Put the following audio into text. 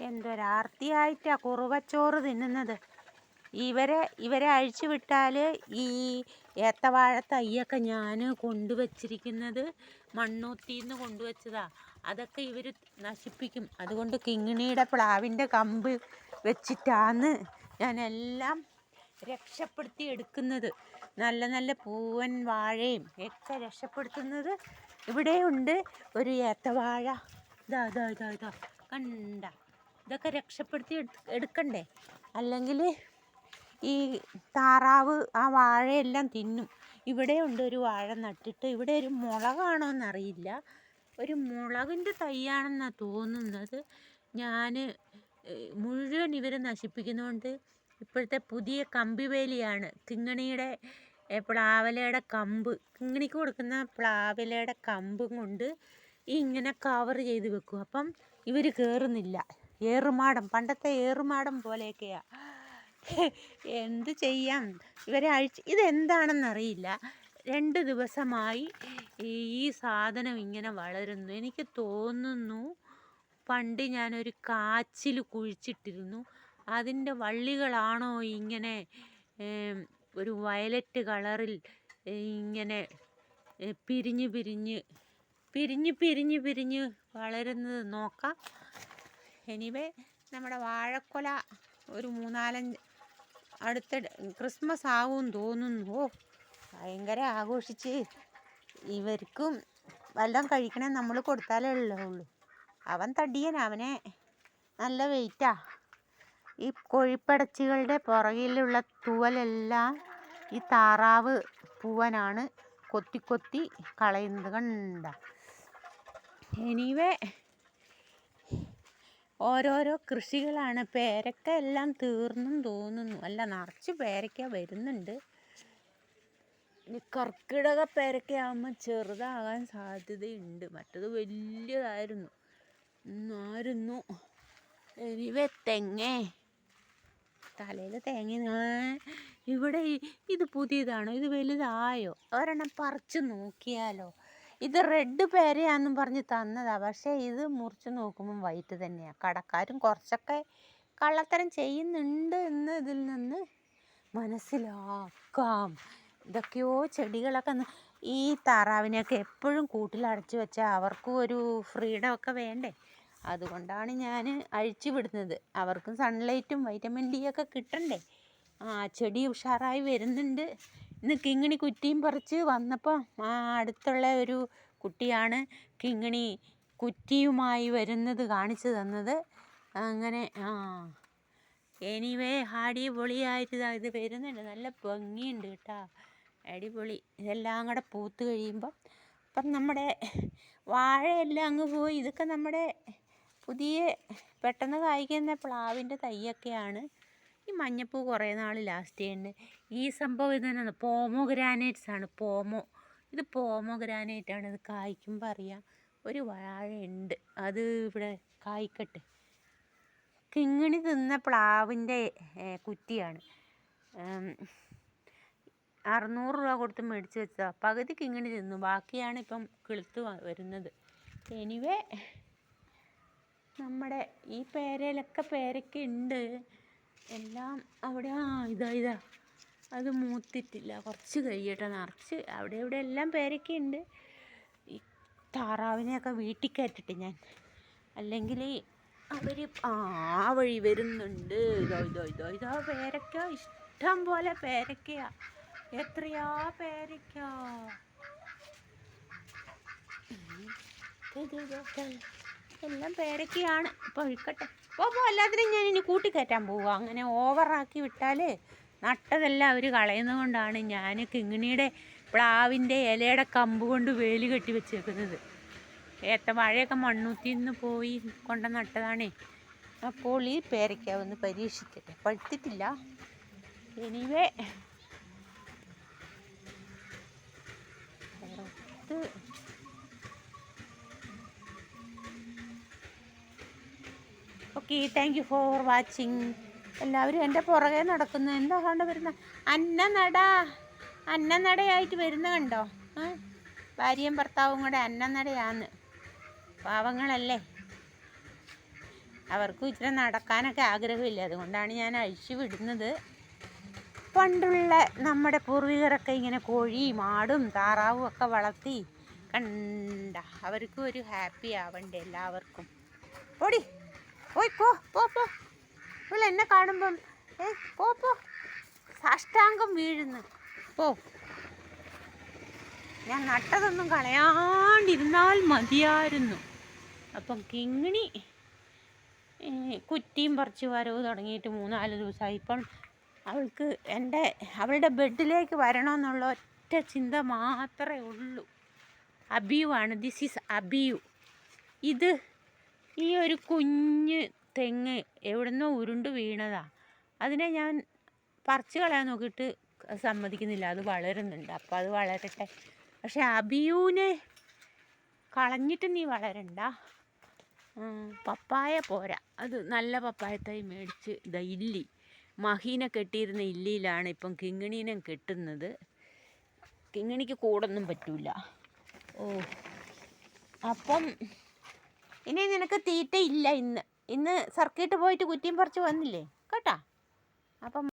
എന്തൊരാർത്തിയായിട്ടാ കുറുവച്ചോറ് തിന്നുന്നത്. ഇവരെ അഴിച്ചു വിട്ടാൽ ഈ ഏത്തവാഴ തൈയൊക്കെ ഞാൻ കൊണ്ടുവച്ചിരിക്കുന്നത് മണ്ണൂത്തിന്ന് കൊണ്ടുവച്ചതാ. അതൊക്കെ ഇവർ നശിപ്പിക്കും. അതുകൊണ്ട് കിങ്ങിണിയുടെ പ്ലാവിൻ്റെ കമ്പ് വെച്ചിട്ടാണ് ഞാനെല്ലാം രക്ഷപ്പെടുത്തി എടുക്കുന്നത്. നല്ല നല്ല പൂവൻ വാഴയും ഒക്കെ രക്ഷപ്പെടുത്തുന്നത്. ഇവിടെയുണ്ട് ഒരു ഏത്തവാഴ. ഇതാ ഇതാ ഇതാ ഇതാ കണ്ട. ഇതൊക്കെ രക്ഷപ്പെടുത്തി എടുക്കണ്ടേ, അല്ലെങ്കിൽ ഈ താറാവ് ആ വാഴയെല്ലാം തിന്നും. ഇവിടെ ഉണ്ട് ഒരു വാഴ നട്ടിട്ട്. ഇവിടെ ഒരു മുളകാണോ എന്നറിയില്ല, ഒരു മുളകിൻ്റെ തൈയാണെന്നാണ് തോന്നുന്നത്. ഞാൻ മുഴുവൻ ഇവരെ നശിപ്പിക്കുന്നതുകൊണ്ട് ഇപ്പോഴത്തെ പുതിയ കമ്പിവേലിയാണ് കിങ്ങിണിയുടെ പ്ലാവിലയുടെ കമ്പ്. കിങ്ങിണിക്ക് കൊടുക്കുന്ന പ്ലാവിലയുടെ കമ്പും കൊണ്ട് ഇങ്ങനെ കവർ ചെയ്ത് വെക്കും. അപ്പം ഇവർ കയറുന്നില്ല. ഏറുമാടം, പണ്ടത്തെ ഏറുമാടം പോലെയൊക്കെയാണ്. എന്ത് ചെയ്യാം, ഇവരെ ഇതെന്താണെന്നറിയില്ല. 2 ദിവസമായി ഈ സാധനം ഇങ്ങനെ വളരുന്നു. എനിക്ക് തോന്നുന്നു പണ്ട് ഞാനൊരു കാച്ചിൽ കുഴിച്ചിട്ടിരുന്നു. അതിൻ്റെ വള്ളികളാണോ ഇങ്ങനെ ഒരു വയലറ്റ് കളറിൽ ഇങ്ങനെ പിരിഞ്ഞ് വളരുന്നത് നോക്കാം. എനിവേ, നമ്മുടെ വാഴക്കൊല ഒരു 3-4 അടുത്ത ക്രിസ്മസ് ആകുമെന്ന് തോന്നുന്നു. ഭയങ്കര ആഘോഷിച്ച് ഇവർക്കും വല്ലതും കഴിക്കണേ നമ്മൾ കൊടുത്താലേ ഉള്ളൂ. അവൻ തടിയൻ, അവനെ നല്ല വെയിറ്റാ. ഈ കോഴിപ്പടച്ചികളുടെ പുറകിലുള്ള തൂവലെല്ലാം ഈ താറാവ് പൂവനാണ് കൊത്തി കളയുന്നത് കണ്ട. എനിവേ, ഓരോരോ കൃഷികളാണ്. പേരക്ക എല്ലാം തീർന്നും തോന്നുന്നു. അല്ല, നിറച്ച് പേരക്ക വരുന്നുണ്ട്. കർക്കിടക പേരക്കയാകുമ്പോൾ ചെറുതാകാൻ സാധ്യതയുണ്ട്. മറ്റത് വലിയതായിരുന്നു. എനിവേ, തലയിൽ തേങ്ങ. ഇവിടെ ഇത് പുതിയതാണോ? ഇത് വലുതായോ? ഒരെണ്ണം പറിച്ച് നോക്കിയാലോ? ഇത് റെഡ് പേരയാണെന്നും പറഞ്ഞ് തന്നതാ. പക്ഷേ ഇത് മുറിച്ച് നോക്കുമ്പം വൈറ്റ് തന്നെയാണ്. കടക്കാരും കുറച്ചൊക്കെ കള്ളത്തരം ചെയ്യുന്നുണ്ട് എന്ന് ഇതിൽ നിന്ന് മനസ്സിലാക്കാം. ഇതൊക്കെയോ ചെടികളൊക്കെ. ഈ താറാവിനെയൊക്കെ എപ്പോഴും കൂട്ടിലടച്ചു വെച്ചാൽ അവർക്കും ഒരു ഫ്രീഡം ഒക്കെ വേണ്ടേ. അതുകൊണ്ടാണ് ഞാൻ അഴിച്ചു വിടുന്നത്. അവർക്കും സൺലൈറ്റും വൈറ്റമിൻ ഡി ഒക്കെ കിട്ടണ്ടേ. ചെടി ഉഷാറായി വരുന്നുണ്ട്. ഇന്ന് കിങ്ങിണി കുറ്റിയും പറിച്ച് വന്നപ്പോൾ അടുത്തുള്ള ഒരു കുട്ടിയാണ് കിങ്ങിണി കുറ്റിയുമായി വരുന്നത് കാണിച്ചു തന്നത്. അങ്ങനെ എനിവേ, അടിപൊളിയായിട്ട് ഇത് വരുന്നുണ്ട്. നല്ല ഭംഗിയുണ്ട് കേട്ടോ, അടിപൊളി. ഇതെല്ലാം കൂടെ പൂത്ത് കഴിയുമ്പം അപ്പം നമ്മുടെ വാഴയെല്ലാം അങ്ങ് പോയി. ഇതൊക്കെ നമ്മുടെ പുതിയ പെട്ടെന്ന് കായ്ക്കുന്ന പ്ലാവിൻ്റെ തൈയൊക്കെയാണ്. ഈ മഞ്ഞപ്പൂ കുറേ നാൾ ലാസ്റ്റ് ചെയ്യുന്നുണ്ട്. ഈ സംഭവം ഇതന്നെ പോമോഗ്രാനൈറ്റ്സ് ആണ്. ഇത് പോമോഗ്രാനൈറ്റാണ്. ഇത് കായ്ക്കുമ്പോൾ അറിയാം. ഒരു വാഴയുണ്ട്, അത് ഇവിടെ കായ്ക്കട്ടെ. കിങ്ങിണി തിന്ന പ്ലാവിൻ്റെ കുറ്റിയാണ്. 600 രൂപ കൊടുത്ത് മേടിച്ച് വെച്ചതാണ്. പകുതി കിങ്ങിണി തിന്നു, ബാക്കിയാണ് ഇപ്പം കിളുത്ത് വരുന്നത്. എനിവേ, നമ്മുടെ ഈ പേരയിലൊക്കെ പേരയ്ക്ക ഉണ്ട് എല്ലാം. അവിടെ ഇതാ അത് മൂത്തിട്ടില്ല, കുറച്ച് കഴിയട്ടെ. നിറച്ച് അവിടെ ഇവിടെ എല്ലാം പേരയ്ക്ക ഉണ്ട്. ഈ താറാവിനെയൊക്കെ വീട്ടിൽ കയറ്റിട്ട് ഞാൻ, അല്ലെങ്കിൽ അവർ വഴി വരുന്നുണ്ട്. ഇതാ പേരയ്ക്ക, ഇഷ്ടം പോലെ പേരയ്ക്കയാ. എത്രയാ പേരയ്ക്ക. എല്ലാം പേരയ്ക്കയാണ്. ഇപ്പോൾ ഒഴിക്കട്ടെ. എല്ലാത്തിനും ഞാൻ ഇനി കൂട്ടിക്കയറ്റാൻ പോവുക. അങ്ങനെ ഓവറാക്കി വിട്ടാൽ നട്ടതെല്ലാം അവർ കളയുന്നത് കൊണ്ടാണ് ഞാൻ കിങ്ങിണിയുടെ പ്ലാവിൻ്റെ ഇലയുടെ കമ്പ് കൊണ്ട് വേലി കെട്ടി വെച്ചേക്കുന്നത്. ഏത്തവാഴയൊക്കെ മണ്ണൂത്തിന്ന് പോയി കൊണ്ട് നട്ടതാണേ. അപ്പോൾ ഈ പേരയ്ക്ക ഒന്ന് പരീക്ഷിക്കട്ടെ. പഴുത്തിട്ടില്ല. Anyway, okay, thank you for watching. എല്ലാവരും എൻ്റെ പുറകെ നടക്കുന്നു. എന്താ കൊണ്ട് വരുന്ന അന്നനടയായിട്ട് വരുന്ന കണ്ടോ? ഭാര്യയും ഭർത്താവും കൂടെ അന്നനടയാന്ന്. പാവങ്ങളല്ലേ. അവർക്കും ഇച്ചിരി നടക്കാനൊക്കെ ആഗ്രഹമില്ല, അതുകൊണ്ടാണ് ഞാൻ അഴിച്ചു വിടുന്നത്. പണ്ടുള്ള നമ്മുടെ പൂർവികരൊക്കെ ഇങ്ങനെ കോഴിയും ആടും താറാവും ഒക്കെ വളർത്തി കണ്ട, അവർക്കും ഒരു ഹാപ്പി ആവണ്ടേ എല്ലാവർക്കും. ഓടി പോയി പോ പോ പോ. ഇപ്പോൾ എന്നെ കാണുമ്പം പോ പോ സാഷ്ടാംഗം വീഴുന്നു. പോ, ഞാൻ നട്ടതൊന്നും കളയാണ്ടിരുന്നാൽ മതിയായിരുന്നു. അപ്പം കിങ്ങിണി കുറ്റിയും പറിച്ച് വരവ് തുടങ്ങിയിട്ട് 3-4 ദിവസമായി. ഇപ്പം അവൾക്ക് അവളുടെ ബെഡിലേക്ക് വരണമെന്നുള്ള ഒറ്റ ചിന്ത മാത്രമേ ഉള്ളൂ. അബിയു ആണ്, ദിസ് ഈസ് അബിയു. ഈ ഒരു കുഞ്ഞ് തെങ്ങ് എവിടുന്നോ ഉരുണ്ട് വീണതാ. അതിനെ ഞാൻ പറിച്ച് കളയാൻ നോക്കിയിട്ട് സമ്മതിക്കുന്നില്ല, അത് വളരുന്നുണ്ട്. അപ്പം അത് വളരട്ടെ. പക്ഷെ അബിയുവിനെ കളഞ്ഞിട്ട് നീ വളരണ്ട. പപ്പായ പോരാ, അത് നല്ല പപ്പായ തൈ മേടിച്ച് ഇല്ലി മഹീനെ കെട്ടിയിരുന്ന ഇല്ലിയിലാണ് ഇപ്പം കിങ്ങിണീനെ കെട്ടുന്നത്. കിങ്ങിണിക്ക് കൂടൊന്നും പറ്റൂല. അപ്പം ഇനി നിനക്ക് തീറ്റ ഇല്ല. ഇന്ന് സർക്കിട്ട് പോയിട്ട് കുറ്റിയും പറിച്ച് വന്നില്ലേ കേട്ടാ. അപ്പം